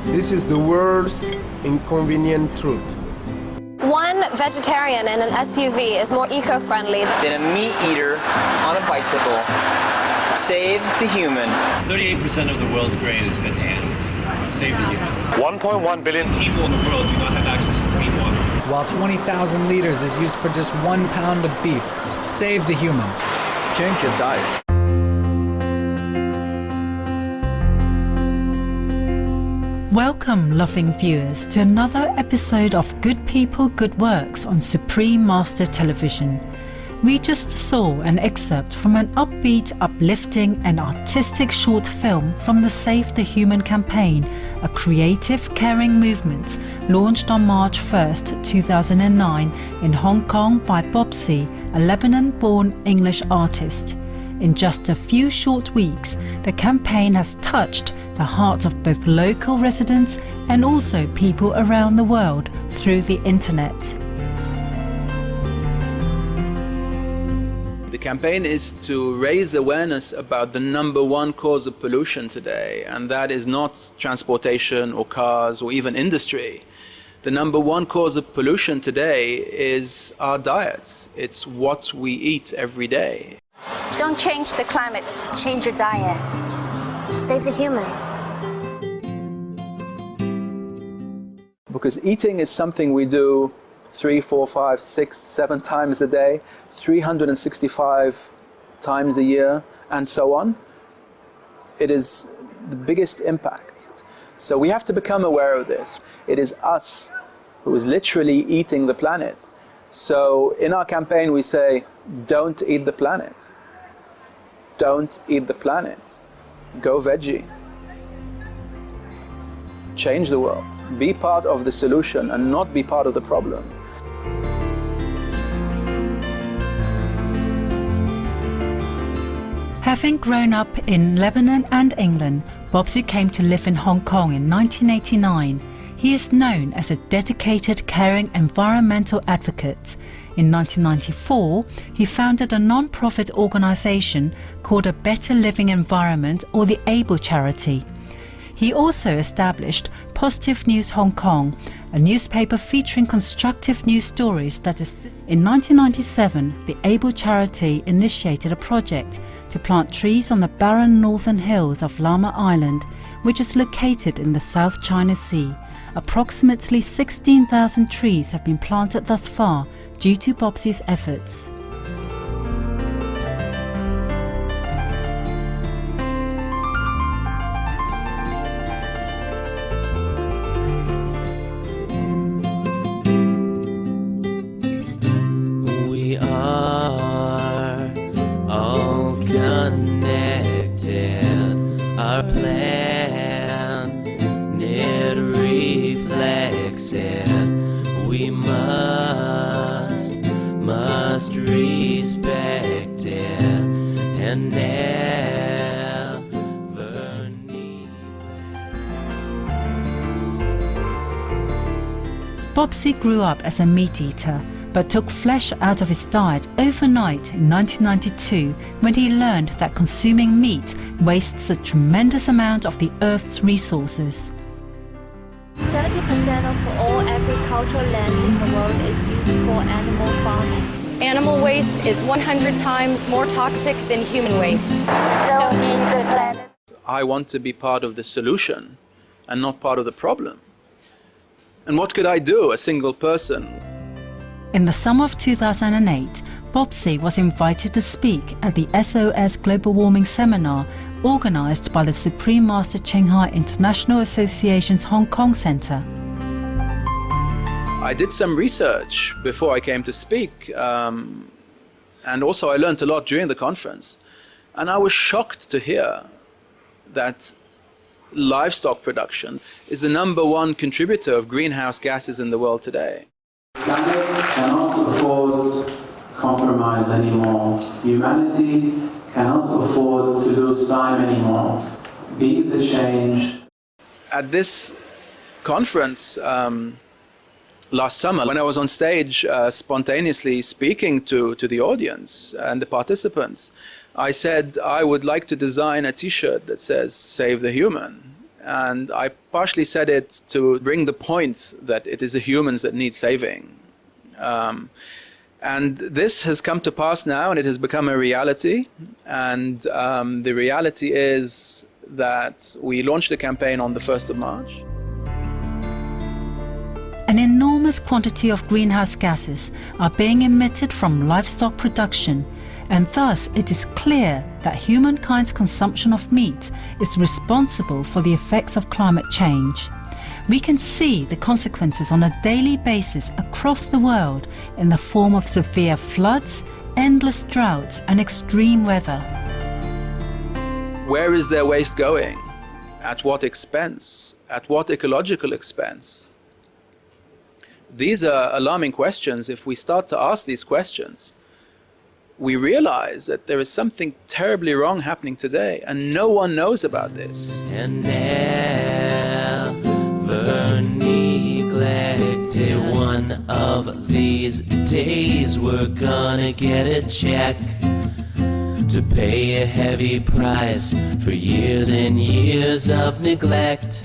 This is the world's inconvenient truth. One vegetarian in an SUV is more eco-friendly than a meat eater on a bicycle. Save the human. 38% of the world's grain is fed to animals. Save the human. 1.1 billion people in the world do not have access to clean water. While 20,000 liters is used for just 1 pound of beef. Save the human. Change your diet. Welcome, loving viewers, to another episode of Good People, Good Works on Supreme Master Television. We just saw an excerpt from an upbeat, uplifting and artistic short film from the Save the Human campaign, a creative, caring movement launched on March 1st, 2009 in Hong Kong by Bobsy, a Lebanon-born English artist. In just a few short weeks, the campaign has touched the hearts of both local residents and also people around the world through the internet. The campaign is to raise awareness about the number one cause of pollution today, and that is not transportation or cars or even industry. The number one cause of pollution today is our diets. It's what we eat every day. Don't change the climate. Change your diet. Save the human. Because eating is something we do 3, 4, 5, 6, 7 times a day, 365 times a year, and so on. It is the biggest impact. So we have to become aware of this. It is us who is literally eating the planet. So in our campaign we say, don't eat the planet. Don't eat the planet. Go veggie. Change the world. Be part of the solution and not be part of the problem. Having grown up in Lebanon and England, Bobsy came to live in Hong Kong in 1989. He is known as a dedicated, caring environmental advocate. In 1994, he founded a non-profit organisation called A Better Living Environment, or the ABLE charity. He also established Positive News Hong Kong, a newspaper featuring constructive news stories that is... In 1997, the ABLE charity initiated a project to plant trees on the barren northern hills of Lamma Island, which is located in the South China Sea. Approximately 16,000 trees have been planted thus far due to Bobsy's efforts. We are all connected. Our planet reflects it. We must respect it and never need. Bobsy grew up as a meat eater, but took flesh out of his diet overnight in 1992 when he learned that consuming meat wastes a tremendous amount of the Earth's resources. 70% of all agricultural land in the world is used for animal farming. Animal waste is 100 times more toxic than human waste. Don't eat the planet. I want to be part of the solution and not part of the problem. And what could I do, a single person? In the summer of 2008, Bobsy was invited to speak at the SOS Global Warming Seminar organised by the Supreme Master Ching Hai International Association's Hong Kong Centre. I did some research before I came to speak, and also I learned a lot during the conference. And I was shocked to hear that livestock production is the number one contributor of greenhouse gases in the world today. Planets cannot afford compromise anymore. Humanity cannot afford to lose time anymore. Be the change. At this conference last summer, when I was on stage spontaneously speaking to the audience and the participants, I said I would like to design a t-shirt that says "Save the Human." And I partially said it to bring the point that it is the humans that need saving. And this has come to pass now, and it has become a reality. And the reality is that we launched the campaign on the 1st of March. An enormous quantity of greenhouse gases are being emitted from livestock production, and thus it is clear that humankind's consumption of meat is responsible for the effects of climate change. We can see the consequences on a daily basis across the world in the form of severe floods, endless droughts and extreme weather. Where is their waste going? At what expense? At what ecological expense? These are alarming questions. If we start to ask these questions, we realize that there is something terribly wrong happening today, and no one knows about this. And never neglected. One of these days we're gonna get a check to pay a heavy price for years and years of neglect.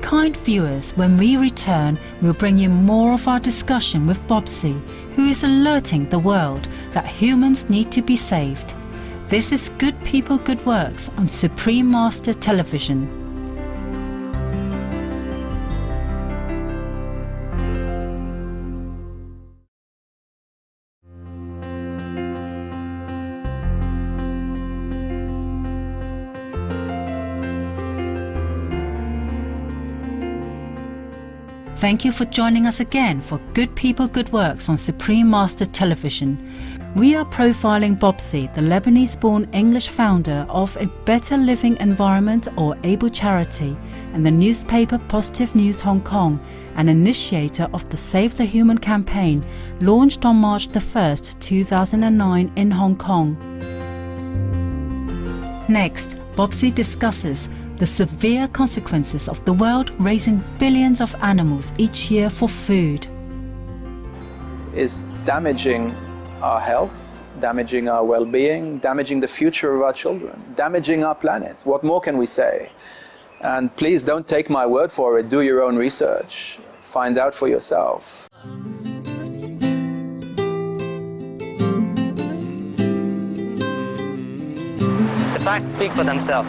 Kind viewers, when we return, we'll bring you more of our discussion with Bobsy, who is alerting the world that humans need to be saved. This is Good People, Good Works on Supreme Master Television. Thank you for joining us again for Good People, Good Works on Supreme Master Television. We are profiling Bobsy, the Lebanese-born English founder of A Better Living Environment or ABLE charity, and the newspaper Positive News Hong Kong, an initiator of the Save the Human campaign launched on March the 1st, 2009 in Hong Kong. Next, Bobsy discusses the severe consequences of the world raising billions of animals each year for food. Is damaging our health, damaging our well-being, damaging the future of our children, damaging our planet. What more can we say? And please don't take my word for it. Do your own research. Find out for yourself. The facts speak for themselves.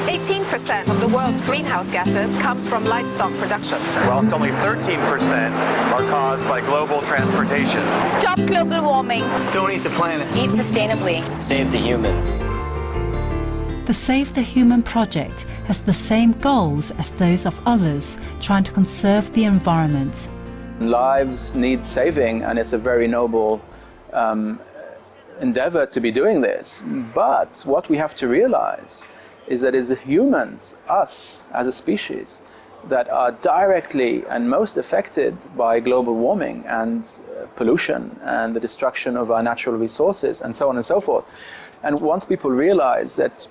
18% of the world's greenhouse gases comes from livestock production. Whilst only 13% are caused by global transportation. Stop global warming. Don't eat the planet. Eat sustainably. Save the human. The Save the Human project has the same goals as those of others, trying to conserve the environment. Lives need saving, and it's a very noble endeavor to be doing this. But what we have to realize is that it's the humans, us as a species, that are directly and most affected by global warming and pollution and the destruction of our natural resources and so on and so forth. And once people realize that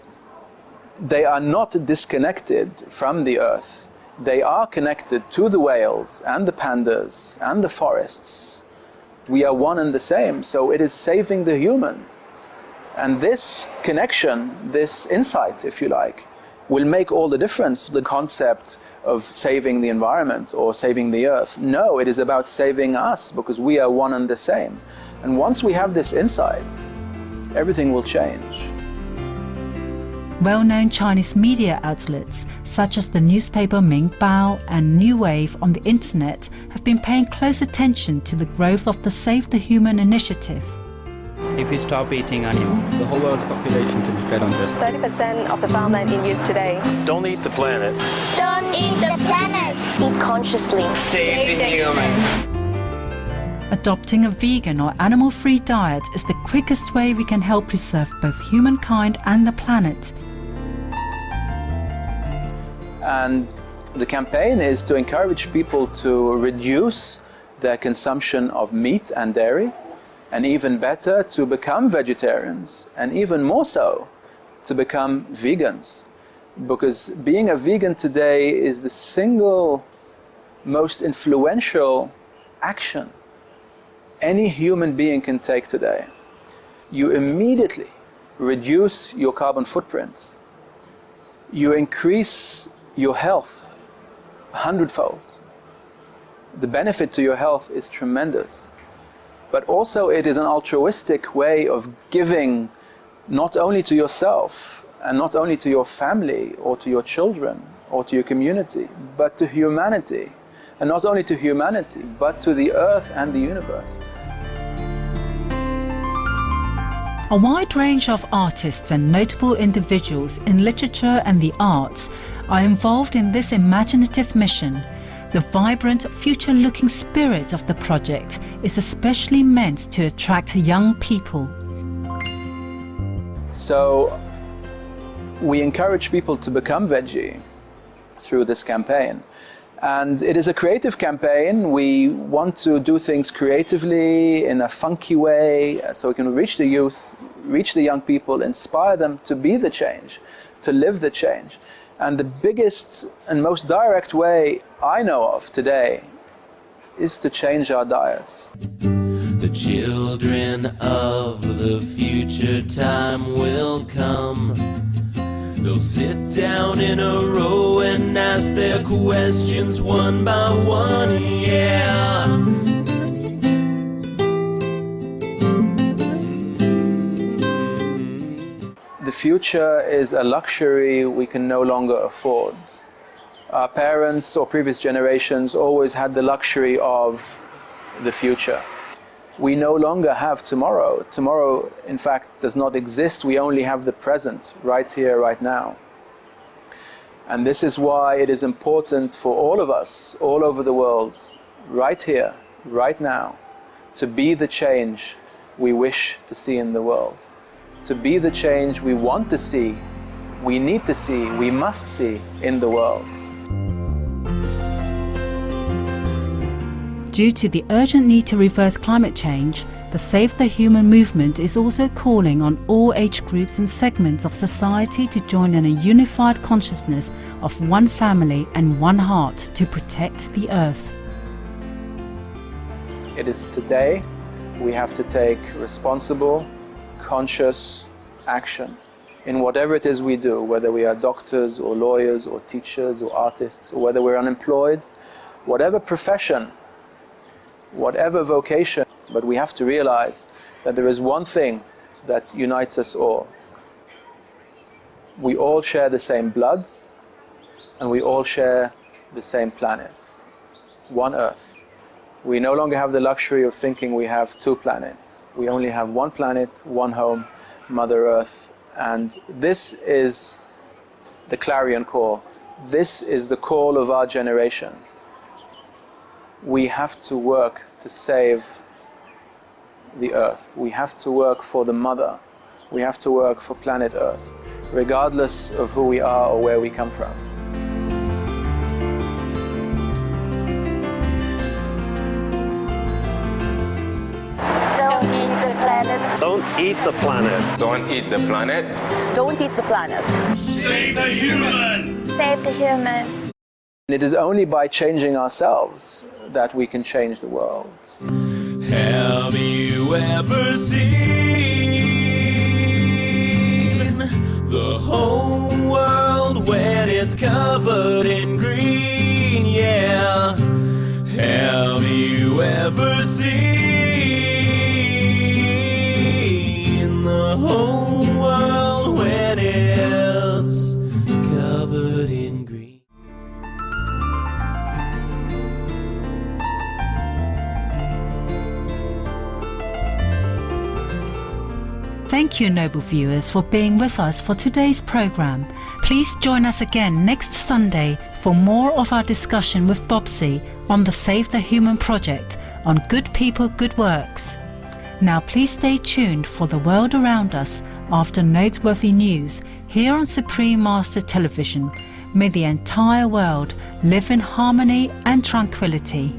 they are not disconnected from the earth, they are connected to the whales and the pandas and the forests. We are one and the same, so it is saving the human. And this connection, this insight, if you like, will make all the difference. The concept of saving the environment or saving the earth. No, it is about saving us, because we are one and the same. And once we have this insight, everything will change. Well-known Chinese media outlets such as the newspaper Mingbao and New Wave on the internet have been paying close attention to the growth of the Save the Human initiative. If we stop eating animals, the whole world's population can be fed on this. 30% of the farmland in use today. Don't eat the planet. Don't eat the planet. Eat consciously. Save the human. Adopting a vegan or animal-free diet is the quickest way we can help preserve both humankind and the planet. And the campaign is to encourage people to reduce their consumption of meat and dairy, and even better, to become vegetarians, and even more so, to become vegans. Because being a vegan today is the single most influential action any human being can take today. You immediately reduce your carbon footprint. you increase your health 100-fold. The benefit to your health is tremendous. But also it is an altruistic way of giving not only to yourself and not only to your family or to your children or to your community, but to humanity. And not only to humanity, but to the earth and the universe. A wide range of artists and notable individuals in literature and the arts are involved in this imaginative mission. The vibrant, future-looking spirit of the project is especially meant to attract young people. So we encourage people to become veggie through this campaign. And it is a creative campaign. We want to do things creatively, in a funky way, so we can reach the youth, reach the young people, inspire them to be the change, to live the change. And the biggest and most direct way I know of today is to change our diets. The children of the future time will come. They'll sit down in a row and ask their questions one by one, yeah. The future is a luxury we can no longer afford. Our parents or previous generations always had the luxury of the future. We no longer have tomorrow. Tomorrow, in fact, does not exist. We only have the present, right here, right now. And this is why it is important for all of us, all over the world, right here, right now, to be the change we wish to see in the world. To be the change we want to see, we need to see, we must see in the world. Due to the urgent need to reverse climate change, the Save the Human movement is also calling on all age groups and segments of society to join in a unified consciousness of one family and one heart to protect the earth. It is today we have to take responsible, conscious action in whatever it is we do, whether we are doctors or lawyers or teachers or artists, or whether we're unemployed, whatever profession, whatever vocation. But we have to realize that there is one thing that unites us all. We all share the same blood and we all share the same planet, one Earth. We no longer have the luxury of thinking we have two planets. We only have one planet, one home, Mother Earth. And this is the clarion call. This is the call of our generation. We have to work to save the Earth. We have to work for the Mother. We have to work for planet Earth, regardless of who we are or where we come from. Don't eat the planet. Don't eat the planet. Don't eat the planet. Save the human! Save the human. It is only by changing ourselves that we can change the world. Have you ever seen the whole world when it's covered in green? Yeah. Have you ever seen the whole world when it's covered in green? Thank you, noble viewers, for being with us for today's program. Please join us again next Sunday for more of our discussion with Bobsy on the Save the Human project on Good People, Good Works. Now please stay tuned for the world around us after noteworthy news here on Supreme Master Television. May the entire world live in harmony and tranquility.